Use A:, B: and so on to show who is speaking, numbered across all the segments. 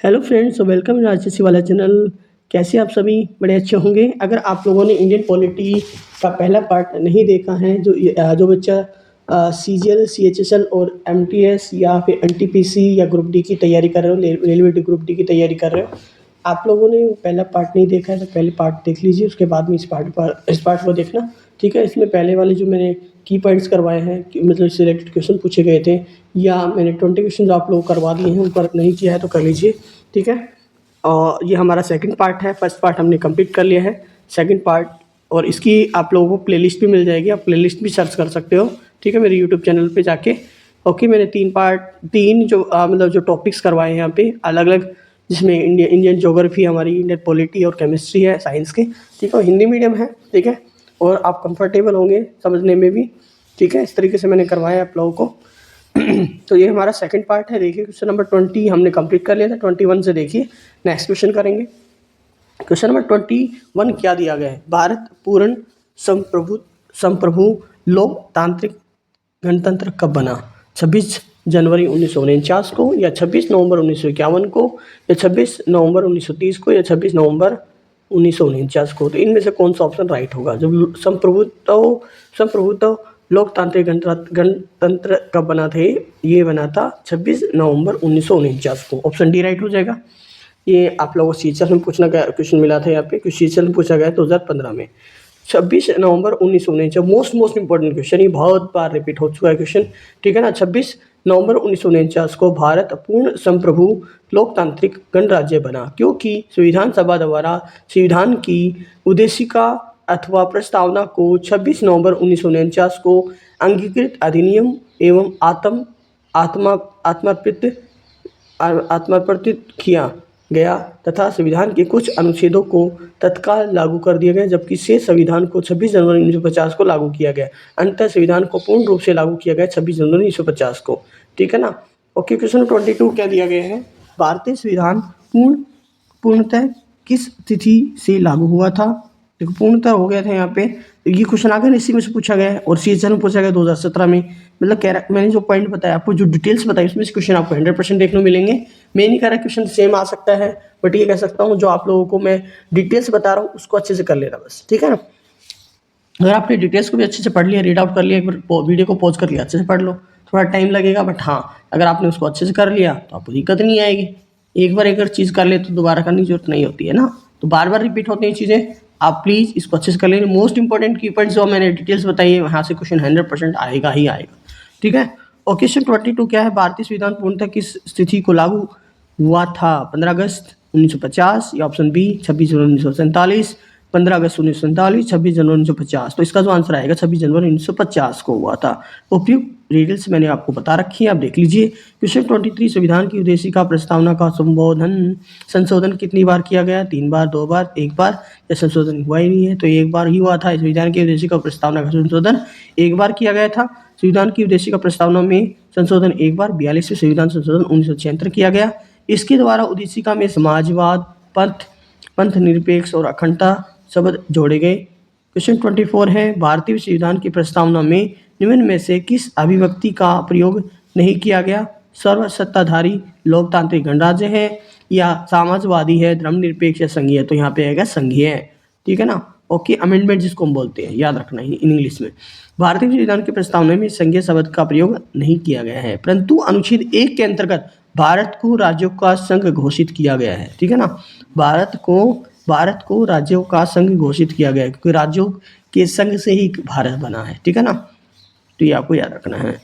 A: Hello friends, welcome राजनीति वाला channel. कैसे आप सभी बड़े अच्छे होंगे। अगर आप लोगों ने इंडियन पॉलिटी का पहला पार्ट नहीं देखा है, जो बच्चा सीजीएल, सीएचएसएल और एमटीएस या फिर एनटीपीसी या ग्रुप डी की तैयारी कर रहे हो, रेलवे ग्रुप डी की तैयारी कर रहे हो, आप लोगों ने वो पहला पार्ट नहीं देखा है तो पहले पार्ट देख लीजिए, उसके बाद में इस पार्ट को देखना। ठीक है। इसमें पहले वाले जो मैंने की पॉइंट्स करवाए हैं मतलब सिलेक्टेड क्वेश्चन पूछे गए थे, या मैंने 20 क्वेश्चन आप लोग करवा दिए हैं, उन पर नहीं किया है तो कर लीजिए। ठीक है। और ये हमारा सेकंड पार्ट है। फर्स्ट पार्ट हमने कंप्लीट कर लिया है। सेकंड पार्ट और इसकी आप लोगों को प्लेलिस्ट भी मिल जाएगी, आप प्लेलिस्ट भी सर्च कर सकते हो। ठीक है, मेरे यूट्यूब चैनल पे जाके। ओके, मैंने तीन जो मतलब जो टॉपिक्स करवाए हैं यहाँ पे अलग अलग, जिसमें इंडियन ज्योग्राफी, हमारी इंडियन पॉलिटी और केमिस्ट्री है साइंस के। ठीक है, हिंदी मीडियम है। ठीक है, और आप कंफर्टेबल होंगे समझने में भी। ठीक है, इस तरीके से मैंने करवाया आप लोगों को। तो ये हमारा सेकंड पार्ट है। देखिए, क्वेश्चन नंबर 20 हमने कंप्लीट कर लिया था। 21 से देखिए नेक्स्ट क्वेश्चन करेंगे। क्वेश्चन नंबर 21 क्या दिया गया है। भारत पूर्ण संप्रभु लोकतांत्रिक गणतंत्र कब बना। 26 जनवरी 1949 को, या 26 नवंबर 1951 को, या 26 नवंबर 1930 को, या 26 नवंबर 1949 को। तो इनमें से कौन सा ऑप्शन राइट होगा। जब संप्रभुत्व लोकतांत्रिक गणतंत्र कब बना थे, ये बना था 26 नवंबर 1949 को। ऑप्शन डी राइट हो जाएगा। ये आप लोगों को सीचल में पूछना गया क्वेश्चन मिला था यहाँ पे, कुछ सीचल में पूछा गया 2015 में। 26 नवंबर 1949 मोस्ट इंपॉर्टेंट क्वेश्चन, ये बहुत बार रिपीट हो चुका है क्वेश्चन। ठीक है ना। 26 नवंबर 1949 को भारत पूर्ण संप्रभु लोकतांत्रिक गणराज्य बना, क्योंकि संविधान सभा द्वारा संविधान की उद्देशिका अथवा प्रस्तावना को 26 नवंबर 1949 को अंगीकृत अधिनियम एवं आत्मप्रतित किया गया तथा संविधान के कुछ अनुच्छेदों को तत्काल लागू कर दिया गया, जबकि शेष संविधान को 26 जनवरी 1950 को लागू किया गया। अंततः संविधान को पूर्ण रूप से लागू किया गया 26 जनवरी 1950 को। ठीक है ना। ओके, क्वेश्चन 22 क्या दिया गया है। भारतीय संविधान पूर्णतः किस तिथि से लागू हुआ था। देखो, पूर्णतः हो गया था यहाँ पे। ये क्वेश्चन आगे इसी में से पूछा गया है, और सीएचएल में पूछा गया 2017 में। मतलब मैंने जो पॉइंट बताया आपको, जो डिटेल्स बताई, उसमें से क्वेश्चन आपको 100% देखने को मिलेंगे। मैं नहीं कह रहा क्वेश्चन सेम आ सकता है, बट ये कह सकता हूँ जो आप लोगों को मैं डिटेल्स बता रहा हूँ उसको अच्छे से कर लेना बस। ठीक है ना। अगर आपने डिटेल्स को भी अच्छे से पढ़ लिया, रीड आउट कर लिया, एक बार वीडियो को पॉज कर लिया, अच्छे से पढ़ लो। थोड़ा टाइम लगेगा, बट हाँ, अगर आपने उसको अच्छे से कर लिया तो आपको दिक्कत नहीं आएगी। एक बार अगर चीज़ कर ले तो दोबारा करने की जरूरत नहीं होती है ना। तो बार बार रिपीट होती हैं चीज़ें। आप प्लीज़ इसको अच्छे से कर लेंगे। मोस्ट इंपॉर्टेंट की पॉइंट्स जो मैंने डिटेल्स बताई है, वहाँ से क्वेश्चन 100% आएगा ही आएगा। ठीक है। और क्वेश्चन 22 क्या है। भारतीय संविधान पूर्णतः किस स्थिति को लागू हुआ था। 15 अगस्त 1950, या ऑप्शन बी 26 जनवरी 1947, 15 अगस्त 1947, 26 जनवरी 1950। तो इसका जो आंसर आएगा 26 जनवरी 1950 को हुआ था। उपयुक्त डिटेल्स मैंने आपको बता रखी है, आप देख लीजिए। क्वेश्चन 23 संविधान की उद्देशिका प्रस्तावना का संशोधन कितनी बार किया गया। 3 बार, 2 बार, 1 बार, या संशोधन हुआ ही नहीं है। तो 1 बार ही हुआ था। संविधान की उद्देशिका प्रस्तावना का संशोधन 1 बार किया गया था। संविधान की उद्देशिका प्रस्तावना में संशोधन 1 बार 42वें संविधान संशोधन 1976 किया गया। इसके द्वारा उद्देशिका में समाजवाद, पंथ निरपेक्ष और अखंडता शब्द जोड़े गए। क्वेश्चन 24 है। भारतीय संविधान की प्रस्तावना में निम्न में से किस अभिव्यक्ति का प्रयोग नहीं किया गया। सर्वसत्ताधारी लोकतांत्रिक गणराज्य है, या समाजवादी है, धर्मनिरपेक्ष या संघीय। तो यहाँ पे आएगा संघीय। ठीक है ना। ओके, अमेंडमेंट जिसको हम बोलते हैं, याद रखना है इन इंग्लिश में। भारतीय संविधान की प्रस्तावना में संघीय शब्द का प्रयोग नहीं किया गया है, परंतु अनुच्छेद 1 के अंतर्गत भारत को राज्यों का संघ घोषित किया गया है। ठीक है ना। भारत को राज्यों का संघ घोषित किया गया है, क्योंकि राज्यों के संघ से ही भारत बना है। ठीक है ना। तो ये आपको याद रखना है।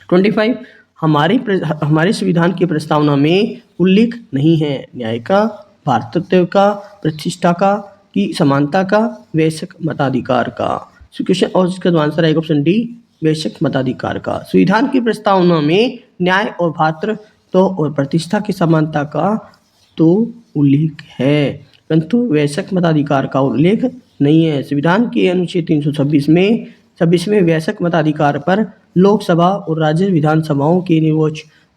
A: 25 हमारे संविधान की प्रस्तावना में उल्लेख नहीं है न्याय का, भारतत्व का, प्रतिष्ठा का, की समानता का, वैश्विक मताधिकार का। क्वेश्चन और इसका जो आंसर आएगा ऑप्शन डी, वैश्विक मताधिकार का। संविधान की प्रस्तावना में न्याय और भातृत्व और प्रतिष्ठा की समानता का तो उल्लेख है, परंतु वैश्विक मताधिकार का उल्लेख नहीं है। संविधान के अनुच्छेद 326 में वैश्विक मताधिकार पर लोकसभा और राज्य विधानसभाओं के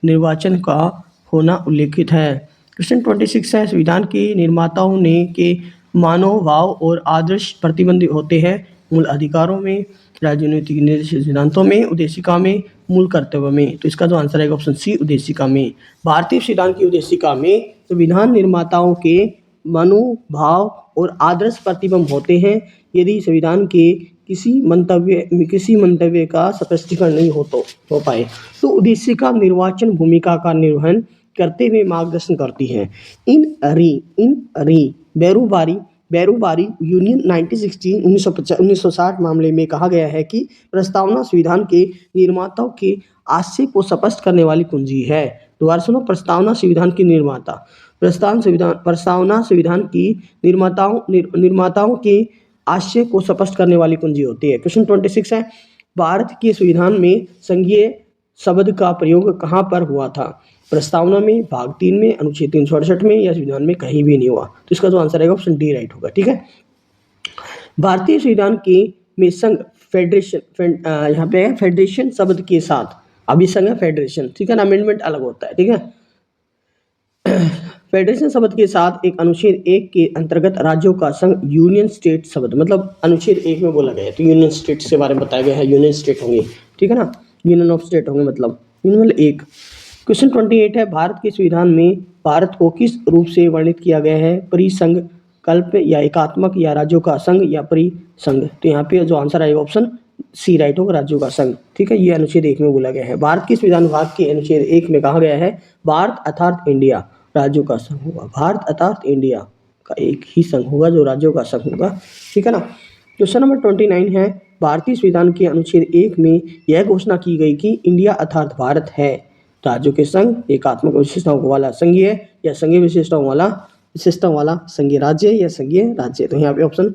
A: निर्वाचन का होना उल्लेखित है। क्वेश्चन 26 है। संविधान के निर्माताओं ने के मानव भाव और आदर्श प्रतिबंध होते हैं मूल अधिकारों में। राजनीतिक निर्देशित सिद्धांतों में, उद्देशिका में, मूल कर्तव्य में। तो इसका जो आंसर आएगा ऑप्शन सी, उद्देशिका में। भारतीय संविधान की उद्देशिका में संविधान निर्माताओं के मनोभाव और आदर्श प्रतिबिंब होते हैं। यदि संविधान के किसी मंतव्य का स्पष्टीकरण नहीं हो पाए तो उद्देशिका निर्वाचन भूमिका का निर्वहन करते हुए मार्गदर्शन करती है। इन री बैरूबारी यूनियन 1960 मामले में कहा गया है कि प्रस्तावना संविधान के निर्माताओं के आशय को स्पष्ट करने वाली कुंजी है। दोबारा सुनो, प्रस्तावना संविधान की निर्माता, प्रस्तावना संविधान की निर्माताओं के आशय को स्पष्ट करने वाली कुंजी होती है। क्वेश्चन 26 है, भारत के संविधान में संघीय शब्द का प्रयोग कहाँ पर हुआ था? प्रस्तावना में, भाग 3 में, अनुच्छेद 368 में या संविधान में कहीं भी नहीं हुआ। तो इसका जो आंसर आएगा ऑप्शन डी राइट होगा। ठीक है, भारतीय संविधान के में संघ यहाँ पे है फेडरेशन शब्द के साथ, अभी संघ है फेडरेशन, ठीक है ना, अमेंडमेंट अलग होता है। ठीक है, फेडरेशन शब्द के साथ एक अनुच्छेद 1 के अंतर्गत राज्यों का संघ यूनियन स्टेट शब्द, मतलब अनुच्छेद 1 में बोला गया है तो यूनियन स्टेट के बारे में बताया गया है, यूनियन स्टेट होंगे। ठीक है ना, यूनियन ऑफ स्टेट होंगे, मतलब यूनियन 1। क्वेश्चन 28 है, भारत के संविधान में भारत को किस रूप से वर्णित किया गया है? परिसंघ, कल्प या एकात्मक या राज्यों का संघ या परिसंघ? तो यहाँ पे जो आंसर आएगा ऑप्शन सी राइट होगा, राज्यों का संघ। ठीक है, ये अनुच्छेद 1 में बोला गया है। भारत के संविधान विभाग के अनुच्छेद 1 में कहा गया है भारत अर्थात इंडिया राज्यों का संघ होगा। भारत अर्थात इंडिया का एक ही संघ होगा जो राज्यों का संघ होगा। ठीक है ना। क्वेश्चन नंबर 29 है, भारतीय संविधान के अनुच्छेद 1 में यह घोषणा की गई कि इंडिया अर्थात भारत है राज्यों के संघ, एकात्मक विशेषताओं वाला संघीय या संघीय विशेषताओं वाला संघीय राज्य या संघीय राज्य। तो यहाँ पे ऑप्शन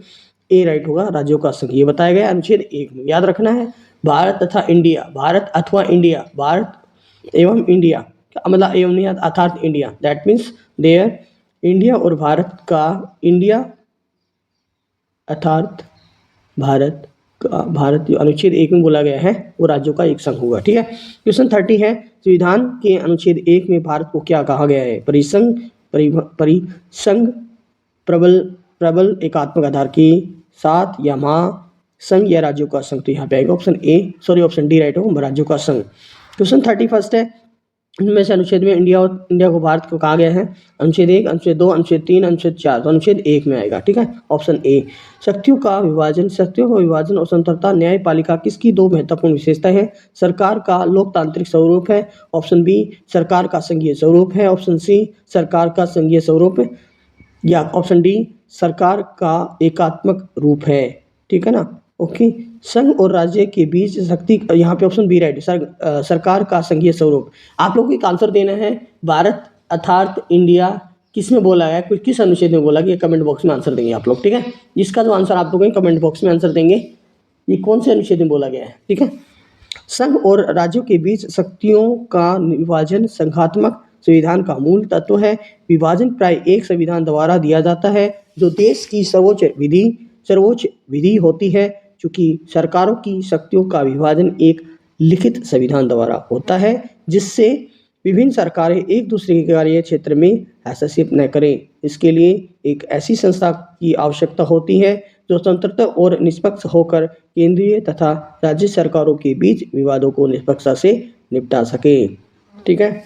A: ए राइट होगा, राज्यों का संघ। ये बताया गया अनुच्छेद 1 में, याद रखना है। भारत तथा इंडिया, भारत अथवा इंडिया, भारत एवं इंडिया, मतलब एवं नहीं अर्थात India, that means there India और भारत का, इंडिया अर्थात भारत का, भारत जो अनुच्छेद 1 में बोला गया है वो राज्यों का एक संघ होगा। ठीक है। क्वेश्चन 30 है, संविधान के अनुच्छेद 1 में भारत को क्या कहा गया है? परिसंघ, प्रबल एकात्मक आधार के साथ या महासंघ या राज्यों का संघ। तो यहाँ पे आएगा ऑप्शन डी राइट होगा, राज्यों का संघ। क्वेश्चन 31 है, इनमें से अनुच्छेद में इंडिया को भारत को कहा गया है? अनुच्छेद 1, अनुच्छेद 2, अनुच्छेद 3, अनुच्छेद 4। तो अनुच्छेद 1 में आएगा। ठीक है, ऑप्शन ए। शक्तियों का विभाजन और स्वतंत्रता, न्यायपालिका किसकी दो महत्वपूर्ण विशेषता है? सरकार का लोकतांत्रिक स्वरूप है। ऑप्शन बी, सरकार का संघीय स्वरूप है। ऑप्शन सी, सरकार का संघीय स्वरूप है, या ऑप्शन डी, सरकार का एकात्मक रूप है। ठीक है ना, ओके। संघ और राज्य के बीच शक्ति, यहाँ पे ऑप्शन बी राइट, सरकार का संघीय स्वरूप। आप लोगों को एक आंसर देना है, भारत अर्थात इंडिया किस में बोला गया, किस अनुच्छेद में बोला गया, कमेंट बॉक्स में आंसर देंगे आप लोग। ठीक है, इसका जो आंसर आप लोग कमेंट बॉक्स में आंसर देंगे, ये कौन से अनुच्छेद में बोला गया है। ठीक है, संघ और राज्यों के बीच शक्तियों का विभाजन संघात्मक संविधान का मूल तत्व है। विभाजन प्राय एक संविधान द्वारा दिया जाता है जो देश की सर्वोच्च विधि होती है। चूंकि सरकारों की शक्तियों का विभाजन एक लिखित संविधान द्वारा होता है जिससे विभिन्न सरकारें एक दूसरे के कार्य क्षेत्र में हस्तक्षेप न करें। इसके लिए एक ऐसी संस्था की आवश्यकता होती है जो स्वतंत्र और निष्पक्ष होकर केंद्रीय तथा राज्य सरकारों के बीच विवादों को निष्पक्षता से निपटा सके। ठीक है,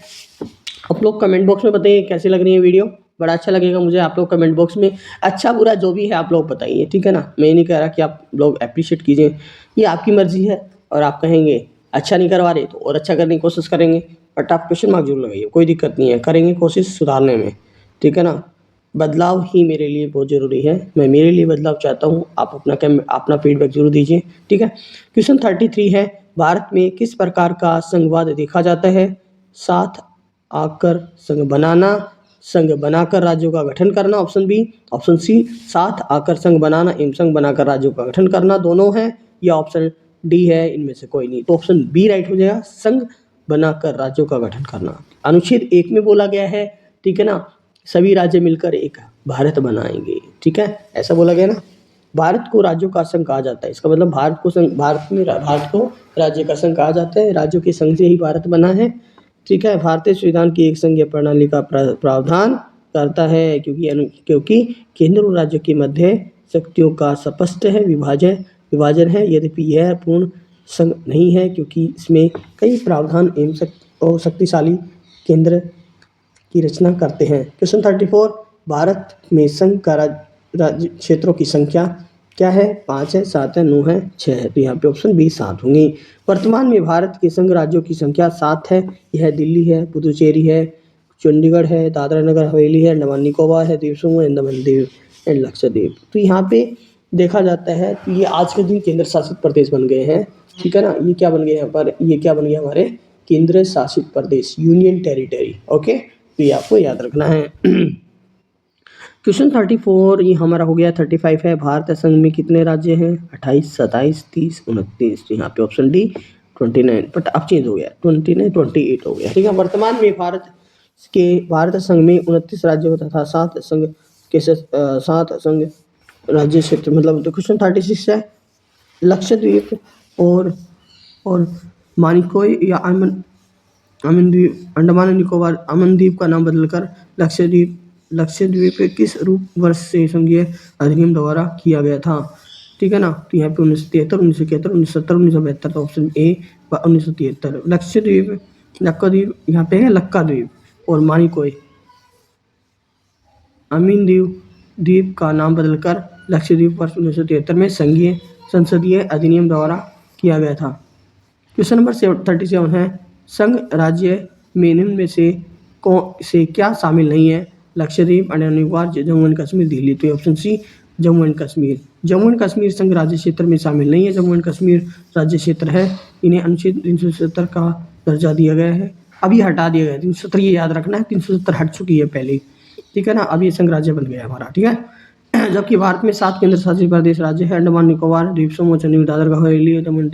A: आप लोग कमेंट बॉक्स में बताइए कैसी लग रही है वीडियो। बड़ा अच्छा लगेगा मुझे, आप लोग कमेंट बॉक्स में अच्छा बुरा जो भी है आप लोग बताइए। ठीक है ना, मैं नहीं कह रहा कि आप लोग अप्रिशिएट कीजिए, ये आपकी मर्जी है। और आप कहेंगे अच्छा नहीं करवा रहे तो और अच्छा करने की कोशिश करेंगे, बट आप क्वेश्चन मार्क जरूर लगाइए, कोई दिक्कत नहीं है, करेंगे कोशिश सुधारने में। ठीक है ना, बदलाव ही मेरे लिए बहुत ज़रूरी है, मैं मेरे लिए बदलाव चाहता हूँ, आप अपना फीडबैक जरूर दीजिए। ठीक है, क्वेश्चन 33 है, भारत में किस प्रकार का संघवाद देखा जाता है? साथ आकर संघ बनाना, संघ बनाकर राज्यों का गठन करना, ऑप्शन बी। ऑप्शन सी, साथ आकर संघ बनाना एवं संघ बनाकर राज्यों का गठन करना, दोनों है, या ऑप्शन डी है इनमें से कोई नहीं। तो ऑप्शन बी राइट हो जाएगा, संघ बनाकर राज्यों का गठन करना। अनुच्छेद 1 में बोला गया है, ठीक है ना, सभी राज्य मिलकर एक भारत बनाएंगे। ठीक है, ऐसा बोला गया ना। भारत को राज्यों का संघ कहा जाता है, इसका मतलब भारत को राज्य का संघ कहा जाता है, राज्यों के संघ से ही भारत बना है। ठीक है, भारतीय संविधान की एक संघीय प्रणाली का प्रावधान करता है क्योंकि केंद्र और राज्य के मध्य शक्तियों का स्पष्ट है विभाजन विभाजन है, यद्यपि यह पूर्ण संघ नहीं है क्योंकि इसमें कई प्रावधान एवं शक्तिशाली केंद्र की रचना करते हैं। क्वेश्चन 34, भारत में संघ का राज्य क्षेत्रों की संख्या क्या है? 5 है, 7 है, 9 है, 6 है। तो यहाँ पे ऑप्शन बी 7 होंगी। वर्तमान में भारत के संघ राज्यों की संख्या 7 है। यह दिल्ली है, पुदुचेरी है, चंडीगढ़ है, दादरा नगर हवेली है, अंडमान निकोबार है, द्वीप समूह, अंडमान द्वीप एंड लक्षद्वीप। तो यहाँ पे देखा जाता है कि ये आज के दिन केंद्र शासित प्रदेश बन गए हैं, ठीक है ना। ये क्या बन गए यहाँ पर, ये क्या बन गया हमारे केंद्र शासित प्रदेश, यूनियन टेरिटरी। ओके, तो ये आपको याद रखना है। क्वेश्चन 34 ये हमारा हो गया। 35 है, भारत संघ में कितने राज्य हैं? 28, 27, 30, 29। तो यहाँ पे ऑप्शन डी 29, बट अब चेंज हो गया, 29, 28 हो गया, ठीक है। वर्तमान में भारत संघ में 29 राज्य तथा 7 संघ राज्य क्षेत्र, मतलब तो क्वेश्चन 36 है, लक्षद्वीप और मानिकोय या अमन द्वीप, अंडमान निकोबार, अमन द्वीप का नाम बदलकर लक्षद्वीप किस रूप वर्ष से संघीय अधिनियम द्वारा किया गया था? ठीक है ना। तो यहाँ पे 1973, 1971, 1970, 1972। तो ऑप्शन ए 1973। लक्षद्वीप, लक्काद्वीप, यहाँ पे है लक्काद्वीप और मानिकोय अमीन द्वीप का नाम बदलकर लक्षद्वीप वर्ष 1973 में संसदीय अधिनियम द्वारा किया गया था। क्वेश्चन नंबर 37 है, संघ राज्य में निम्न में से क्या शामिल नहीं है? लक्षद्वीप, अंडमान निकोबार, जम्मू एंड कश्मीर, दिल्ली। तो option C Jammu and Kashmir. Jammu and Kashmir संघ राज्य क्षेत्र में शामिल नहीं है। जम्मू एंड कश्मीर राज्य क्षेत्र है, इन्हें अनुच्छेद 370 का दर्जा दिया गया है। अभी हटा दिया गया है 370, ये याद रखना है, 370 हट चुकी है पहले, ठीक है ना। अब ये संघ राज्य बन गया हमारा, ठीक है। जबकि भारत में 7 केंद्र शासित प्रदेश राज्य है, अंडमान निकोबार, द्वीप समूह, चंडीगढ़, दादरा हवेली, दमन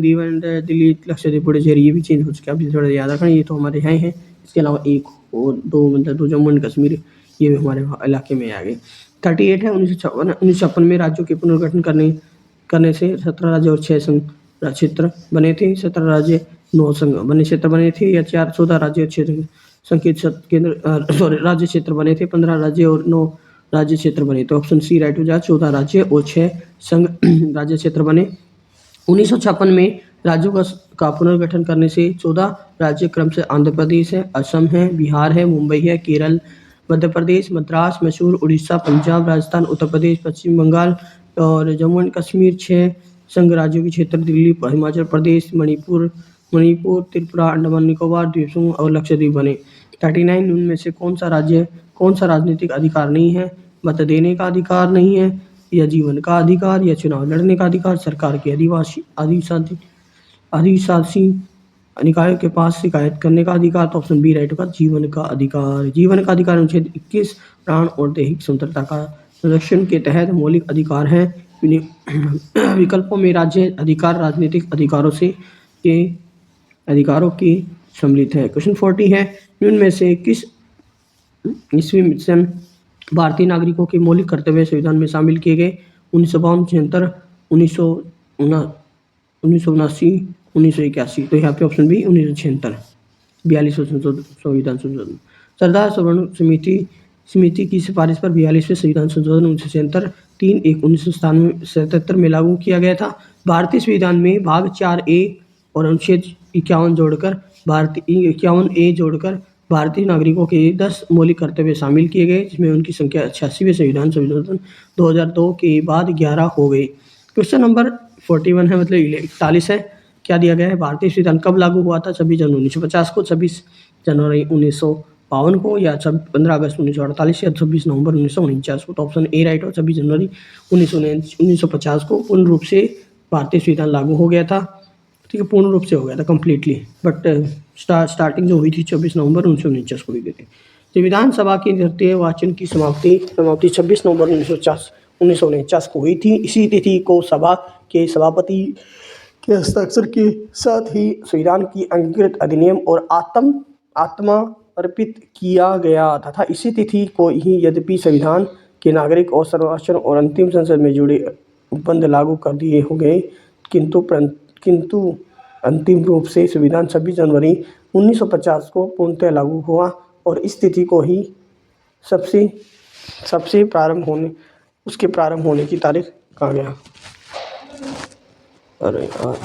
A: दीव एंड दिल्ली, लक्षद्वीप, पुडुचेरी। ये भी चेंज हो चुका है, अभी थोड़ा याद रखना, ये तो हमारे यहाँ हैं। इसके अलावा एक और दो, मतलब 2 जम्मू एंड कश्मीर, ये भी हमारे इलाके में आ गए। 38 है, 1956 में राज्यों के पुनर्गठन करने से 17 राज्य और 6 संघ क्षेत्र बने थे। 17 राज्य 9 संघ बने क्षेत्र बने थे, या 14 राज्य और 6 केंद्र राज्य क्षेत्र बने थे। 15 राज्य और 9 राज्य क्षेत्र बने। तो ऑप्शन सी राइट हो जाए, 14 राज्य और 6 संघ राज्य क्षेत्र बने। 1956 में राज्यों का पुनर्गठन करने से 14 राज्य क्रम से आंध्र प्रदेश है, असम है, बिहार है, मुंबई है, केरल, मध्य प्रदेश, मद्रास, मैसूर, उड़ीसा, पंजाब, राजस्थान, उत्तर प्रदेश, पश्चिम बंगाल और जम्मू एंड कश्मीर। 6 संघ राज्यों के क्षेत्र दिल्ली, हिमाचल प्रदेश, मणिपुर, त्रिपुरा, अंडमान निकोबार, द्वीप समूह और लक्षद्वीप बने। 39 उनमें से कौन सा राजनीतिक अधिकार नहीं है? मत देने का अधिकार नहीं है, या जीवन का अधिकार, या चुनाव लड़ने का अधिकार, सरकार के आदिशासी निकायों के पास शिकायत करने का अधिकार। तो ऑप्शन बी राइट होगा, जीवन का अधिकार। जीवन का अधिकार अनुच्छेद 21 प्राण और दैहिक स्वतंत्रता का संरक्षण के तहत मौलिक अधिकार है। विकल्पों में राज्य अधिकार राजनीतिक अधिकारों की सम्मिलित है। क्वेश्चन 40 है, निम्न में से किस ईस्वी मिशन भारतीय नागरिकों के मौलिक कर्तव्य संविधान में शामिल किए गए? 1952, 76, 1979, 1981। तो यहाँ पे ऑप्शन बी 1976, 42वें संविधान संशोधन। सरदार सवर्ण समिति की सिफारिश पर 42वें संविधान संशोधन 1976 3/1/1977 में लागू किया गया था। भारतीय संविधान में भाग 4A और अनुच्छेद 51 जोड़कर 51A जोड़कर भारतीय नागरिकों के 10 मौलिक कर्तव्य शामिल किए गए, जिसमें उनकी संख्या 86वें संविधान संशोधन 2002 के बाद 11 हो गई। क्वेश्चन नंबर 41 है, मतलब 41 है। क्या दिया गया है? भारतीय संविधान कब लागू हुआ था? 26 जनवरी 1950 को, 26 जनवरी 1952 को, या 15 अगस्त 1948, या 26 नवंबर 1949 को। तो ऑप्शन ए राइट हो, 26 जनवरी 1950 को पूर्ण रूप से भारतीय संविधान लागू हो गया था, ठीक है, पूर्ण रूप से हो गया था कंप्लीटली, बट स्टार्टिंग जो हुई थी 24 नवंबर 1949 को हुई थी। संविधान सभा के तृतीय वाचन की समाप्ति 26 नवंबर 1949 को हुई थी। इसी तिथि को सभा के सभापति के हस्ताक्षर के साथ ही संविधान की अंगीकृत अधिनियम और आत्मा अर्पित किया गया तथा इसी तिथि को ही यद्यपि संविधान के नागरिक और सर्वोच्च और अंतिम संसद में जुड़े उपबंध लागू कर दिए हो गए, किंतु अंतिम रूप से संविधान 26 जनवरी 1950 को पूर्णतः लागू हुआ और इस तिथि को ही सबसे प्रारंभ होने की तारीख कहा गया। अरे यार,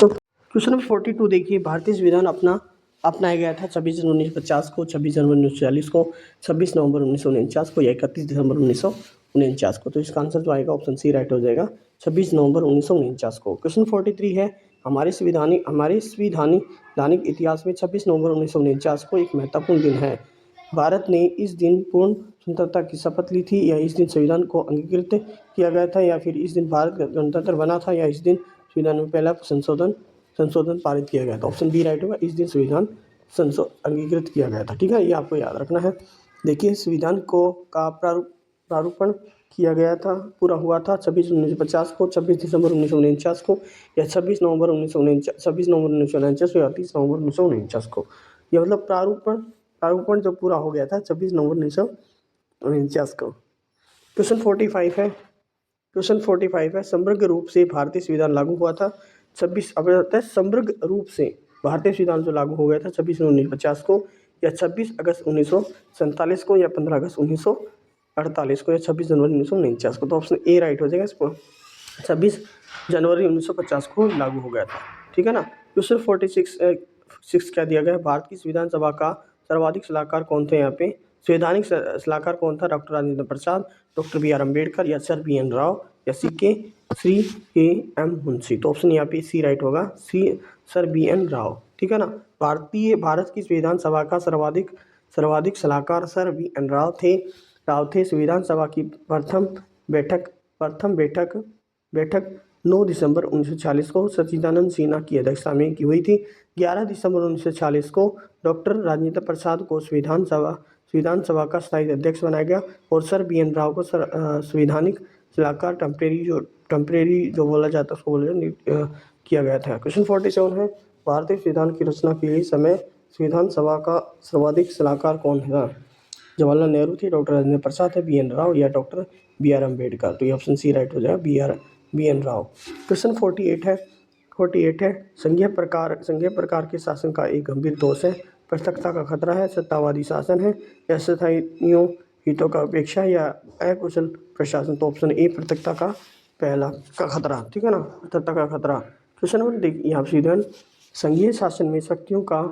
A: तो क्वेश्चन नंबर 42 देखिए, भारतीय संविधान अपनाया गया था 26 जनवरी 1950 को, 26 जनवरी 1940 को, 26 नवंबर 1949 को या 31 दिसंबर 1949 को। तो इसका आंसर जो आएगा ऑप्शन सी राइट हो जाएगा, 26 नवंबर 1949 को। क्वेश्चन 43 है, हमारे संवैधानिक इतिहास में 26 नवंबर 1949 को एक महत्वपूर्ण दिन है। भारत ने इस दिन पूर्ण स्वतंत्रता की शपथ ली थी, या इस दिन संविधान को अंगीकृत किया गया था, या फिर इस दिन भारत गणतंत्र बना था, या इस दिन संविधान में पहला संशोधन पारित किया गया था। ऑप्शन बी राइट होगा, इस दिन संविधान अंगीकृत किया गया था। ठीक है, ये आपको याद रखना है। देखिए, संविधान का प्रारूपण किया गया था, पूरा हुआ था 26 को, 26 दिसंबर 1949 को, या 26 नवंबर 1949 को, या 30 नवंबर 1949 को। यह मतलब प्रारूपण जो पूरा हो गया था 26 नवंबर 1949 को। क्वेश्चन 45 है, समग्र रूप से भारतीय संविधान लागू हुआ था 26, अब आता है समग्र रूप से भारतीय संविधान जो लागू हो गया था 26 नवंबर 1950 को, या 26 अगस्त 1947 को, या 15 अगस्त 1948 को, या 26 जनवरी 1949 को। तो ऑप्शन ए राइट हो जाएगा, इसको 26 जनवरी 1950 को लागू हो गया था। ठीक है ना। क्वेश्चन 46 क्या दिया गया है, भारत की संविधान सभा का सर्वाधिक सलाहकार कौन थे। यहाँ पे संवैधानिक सलाहकार कौन था, doctor Rajendra Prasad, doctor B R Ambedkar, या सर बी एन राव, या श्री के एम मुंशी। तो ऑप्शन यहाँ पे सी राइट होगा, सर बी एन राव। ठीक है ना। भारत की संविधान सभा का सर्वाधिक सलाहकार सर बी एन राव थे। संविधान सभा की प्रथम बैठक 9 दिसंबर 1940 को सच्चिदानंद सिन्हा की अध्यक्षता में की हुई थी। 11 दिसंबर 1940 को डॉक्टर राजेंद्र प्रसाद को संविधान सभा का स्थायी अध्यक्ष बनाया गया, और सर बी एन राव को संवैधानिक सलाहकार टेम्परेरी जो बोला जाता है उसको किया गया था। क्वेश्चन 47 है, भारतीय संविधान की रचना के लिए समय संविधान सभा का सर्वाधिक सलाहकार कौन है। जवाहरलाल नेहरू थे, डॉक्टर राजेंद्र प्रसाद है, बी एन राव, या डॉक्टर बी आर अम्बेडकर। तो ये ऑप्शन सी राइट हो जाएगा, बी एन राव। क्वेश्चन 48 है, संघीय प्रकार के शासन का एक गंभीर दोष है, पृथकता का खतरा है, सत्तावादी शासन है, या स्थानीय हितों का अपेक्षा, या अकुशल प्रशासन। तो ऑप्शन ए पृथकता का खतरा। ठीक है ना, पृथकता का खतरा। क्वेश्चन नंबर देखिए, यहाँ सीधन संघीय शासन में शक्तियों का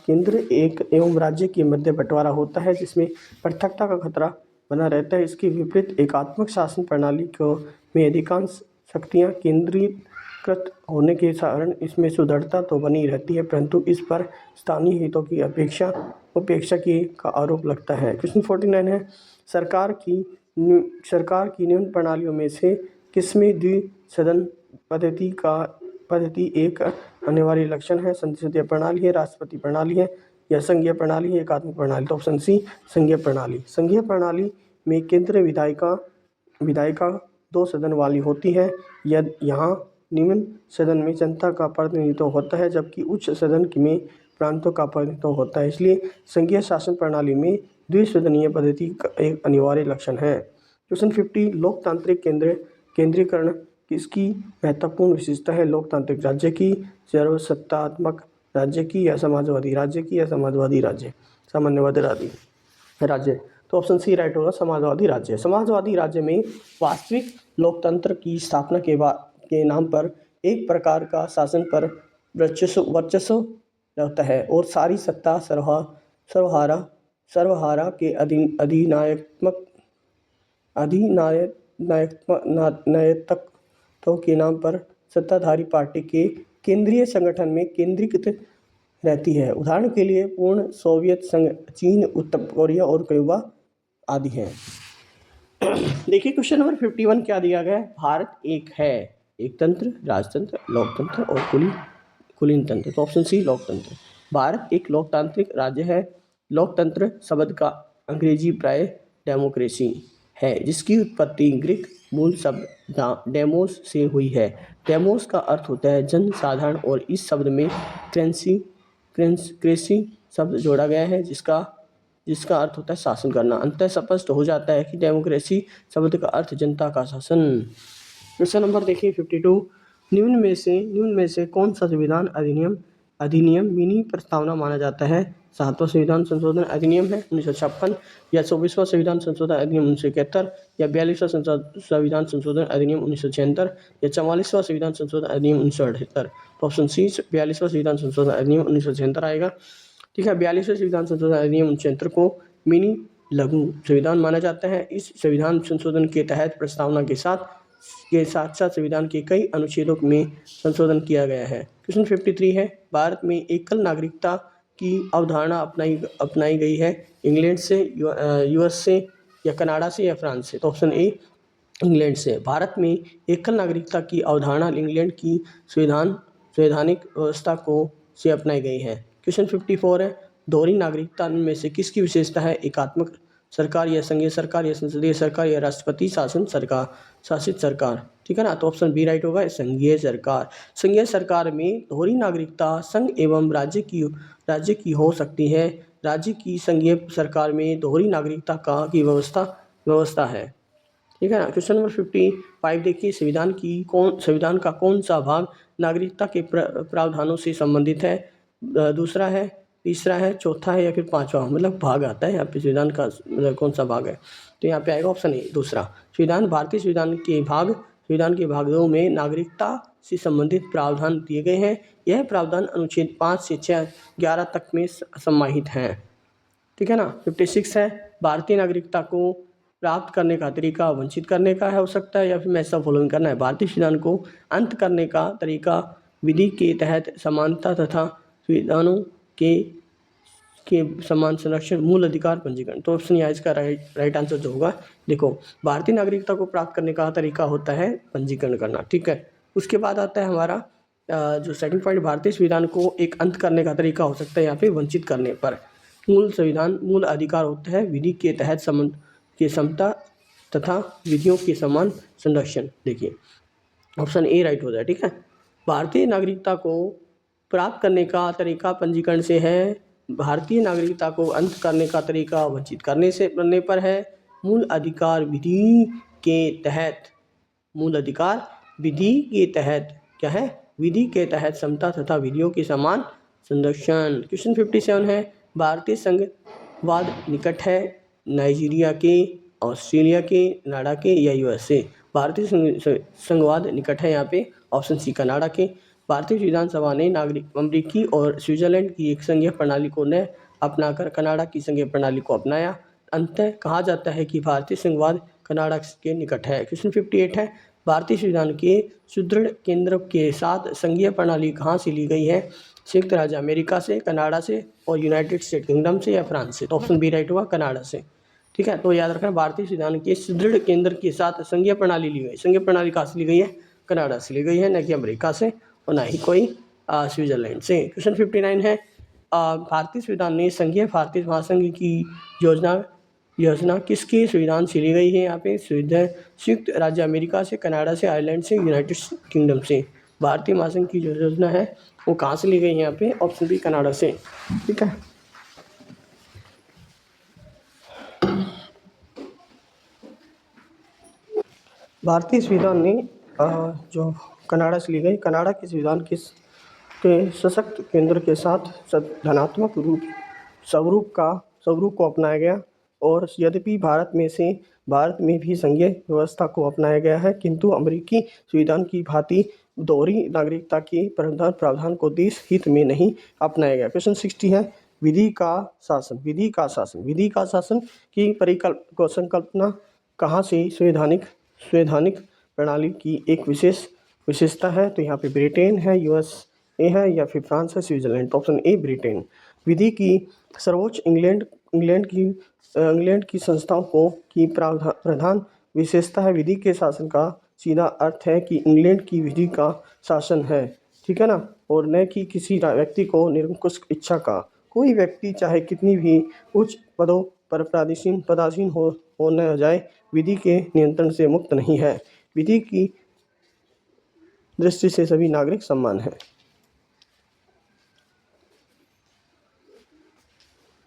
A: केंद्र एक एवं राज्य के मध्य बंटवारा होता है, जिसमें पृथकता का खतरा बना रहता है। इसके विपरीत एकात्मक शासन प्रणाली में अधिकांश शक्तियां केंद्रीकृत होने के कारण इसमें सुदृढ़ता तो बनी रहती है, परंतु इस पर स्थानीय हितों की उपेक्षा का आरोप लगता है। क्वेश्चन 49 है, सरकार की निम्न प्रणालियों में से किसमें द्विसदन पद्धति एक अनिवार्य लक्षण है। संसदीय प्रणाली है, राष्ट्रपति प्रणाली है, या संघीय प्रणाली है, एकात्मक प्रणाली। तो ऑप्शन सी संघीय प्रणाली में केंद्रीय विधायिका 2 सदन वाली होती है। यहाँ निम्न सदन में जनता का प्रतिनिधित्व होता है, जबकि उच्च सदन में प्रांतों का प्रतिनिधित्व होता है। इसलिए संघीय शासन प्रणाली में द्विसदनीय पद्धति का एक अनिवार्य लक्षण है। क्वेश्चन 50, लोकतांत्रिक केंद्रीकरण किसकी महत्वपूर्ण विशेषता है। लोकतांत्रिक राज्य की, सर्वसत्तात्मक राज्य की, या समाजवादी राज्य की, या साम्यवादी राज्य। तो ऑप्शन सी राइट होगा, समाजवादी राज्य। समाजवादी राज्य में वास्तविक लोकतंत्र की स्थापना के नाम पर एक प्रकार का शासन पर वर्चस्व रहता है, और सारी सत्ता सर्वहारा के अधिनायकत्व के नाम पर सत्ताधारी पार्टी के केंद्रीय संगठन में केंद्रीकृत रहती है। उदाहरण के लिए पूर्ण सोवियत संघ, चीन, उत्तर कोरिया और क्यूबा आदि हैं। देखिए, क्वेश्चन नंबर 51 क्या दिया गया है, भारत एक है, एकतंत्र, राजतंत्र, लोकतंत्र और कुलीन तंत्र। तो ऑप्शन सी लोकतंत्र। भारत एक लोकतांत्रिक राज्य है। लोकतंत्र शब्द का अंग्रेजी प्राय डेमोक्रेसी है, जिसकी उत्पत्ति ग्रीक मूल शब्द डेमोस से हुई है। डेमोस का अर्थ होता है जन साधारण, और इस शब्द में क्रेसी शब्द जोड़ा गया है, जिसका अर्थ होता है शासन करना। अंततः स्पष्ट हो जाता है कि डेमोक्रेसी शब्द का अर्थ जनता का शासन। क्वेश्चन नंबर देखिए 52, निम्न में से कौन सा संविधान अधिनियम अधिनियम मिनी प्रस्तावना माना जाता है? 7वां संविधान संशोधन अधिनियम है 1956, या 24वां संविधान संशोधन अधिनियम 1971, या 42वां संविधान संशोधन अधिनियम 1976, या 44वां संविधान संशोधन अधिनियम 1978। तो ऑप्शन सी 42वां संविधान संशोधन अधिनियम 1976 आएगा। ठीक है, 42वें संविधान संशोधन अधिनियम 1976 को मिनी लघु संविधान माना जाता है। इस संविधान संशोधन के तहत प्रस्तावना के साथ साथ संविधान के कई अनुच्छेदों में संशोधन किया गया है। क्वेश्चन 53 है, भारत में एकल नागरिकता की अवधारणा अपनाई गई है इंग्लैंड से, यूएस से, या कनाडा से, या फ्रांस से? तो ऑप्शन ए इंग्लैंड से। भारत में एकल नागरिकता की अवधारणा इंग्लैंड की संवैधानिक व्यवस्था से अपनाई गई है। क्वेश्चन 54 है, दोहरी नागरिकता में से किसकी विशेषता है? एकात्मक सरकार, या संघीय सरकार, या संसदीय सरकार, या राष्ट्रपति शासित सरकार? ठीक है ना, तो ऑप्शन बी राइट होगा, संघीय सरकार। संघीय सरकार में दोहरी नागरिकता संघ एवं राज्य की हो सकती है। राज्य की संघीय सरकार में दोहरी नागरिकता की व्यवस्था है। ठीक है ना। क्वेश्चन नंबर 55 देखिए, संविधान का कौन सा भाग नागरिकता के प्रावधानों से संबंधित है? दूसरा है, तीसरा है, चौथा है, या फिर पांचवा? मतलब भाग आता है यहाँ पे संविधान का, मतलब कौन सा भाग है? तो यहाँ पे आएगा ऑप्शन ए दूसरा। भारतीय संविधान के भाग 2 में नागरिकता से संबंधित प्रावधान दिए गए हैं। यह प्रावधान अनुच्छेद 5 से 11 तक में समाहित हैं। ठीक है ना। 56 है, भारतीय नागरिकता को प्राप्त करने का तरीका वंचित करने का हो सकता है, या फिर मैच फॉलोइंग करना है? भारतीय संविधान को अंत करने का तरीका विधि के तहत समानता तथा संविधानों के समान संरक्षण, मूल अधिकार, पंजीकरण। तो ऑप्शन यहाँ इसका राइट आंसर जो होगा, देखो भारतीय नागरिकता को प्राप्त करने का तरीका होता है पंजीकरण करना। ठीक है, उसके बाद आता है हमारा जो सेकंड पॉइंट, भारतीय संविधान को एक अंत करने का तरीका हो सकता है यहाँ पे वंचित करने पर। मूल अधिकार होता है विधि के तहत समता तथा विधियों के समान संरक्षण। देखिए ऑप्शन ए राइट हो जाए। ठीक है, भारतीय नागरिकता को प्राप्त करने का तरीका पंजीकरण से है। भारतीय नागरिकता को अंत करने का तरीका वंचित करने पर है। मूल अधिकार विधि के तहत क्या है? विधि के तहत समता तथा विधियों के समान संरक्षण। क्वेश्चन 57 है, भारतीय संघवाद निकट है नाइजीरिया के, ऑस्ट्रेलिया के, कनाडा के, या यूएसए? भारतीय संघवाद निकट है यहाँ पे ऑप्शन सी कनाडा के। भारतीय विधानसभा ने अमेरिकी और स्विट्जरलैंड की एक संघीय प्रणाली को न अपनाकर कनाडा की संघीय प्रणाली को अपनाया। अंततः कहा जाता है कि भारतीय संघवाद कनाडा के निकट है। क्वेश्चन 58 है, भारतीय संविधान के सुदृढ़ केंद्र के साथ संघीय प्रणाली कहाँ से ली गई है? संयुक्त राज्य अमेरिका से, कनाडा से, और यूनाइटेड स्टेट किंगडम से, या फ्रांस से? तो ऑप्शन बी राइट हुआ, कनाडा से। ठीक है, तो याद रखना भारतीय संविधान के सुदृढ़ केंद्र के साथ संघीय प्रणाली ली गई। संघीय प्रणाली कहाँ से ली गई है? कनाडा से ली गई है, न कि अमेरिका से और ना ही कोई स्विट्जरलैंड से। क्वेश्चन 59 है, भारतीय संविधान ने संघीय भारतीय महासंघ की योजना किसके संविधान से ली गई है? यहाँ पे संयुक्त राज्य अमेरिका से, कनाडा से, आयरलैंड से, यूनाइटेड किंगडम से। भारतीय महासंघ की जो योजना है वो कहाँ से ली गई है? यहाँ पे ऑप्शन बी कनाडा से। ठीक है, भारतीय संविधान ने जो कनाडा से ली गई, कनाडा के संविधान के सशक्त केंद्र के साथ धनात्मक स्वरूप को अपनाया गया। और यद्यपि भारत में भी संघीय व्यवस्था को अपनाया गया है, किंतु अमेरिकी संविधान की भांति दोहरी नागरिकता के प्रावधान को देश हित में नहीं अपनाया गया। क्वेश्चन 60 है, विधि का शासन की संकल्पना कहाँ से संवैधानिक प्रणाली की एक विशेषता है? तो यहाँ पे ब्रिटेन है, यूएसए है, या फिर फ्रांस है, स्विट्जरलैंड? तो ऑप्शन ए ब्रिटेन। विधि की सर्वोच्च इंग्लैंड की संस्थाओं की प्रधान विशेषता है। विधि के शासन का सीधा अर्थ है कि इंग्लैंड की विधि का शासन है। ठीक है ना, और न कि किसी व्यक्ति को निरंकुश इच्छा का। कोई व्यक्ति चाहे कितनी भी उच्च पदों पर पदासीन हो न जाए, विधि के नियंत्रण से मुक्त नहीं है। विधि की दृष्टि से सभी नागरिक समान हैं।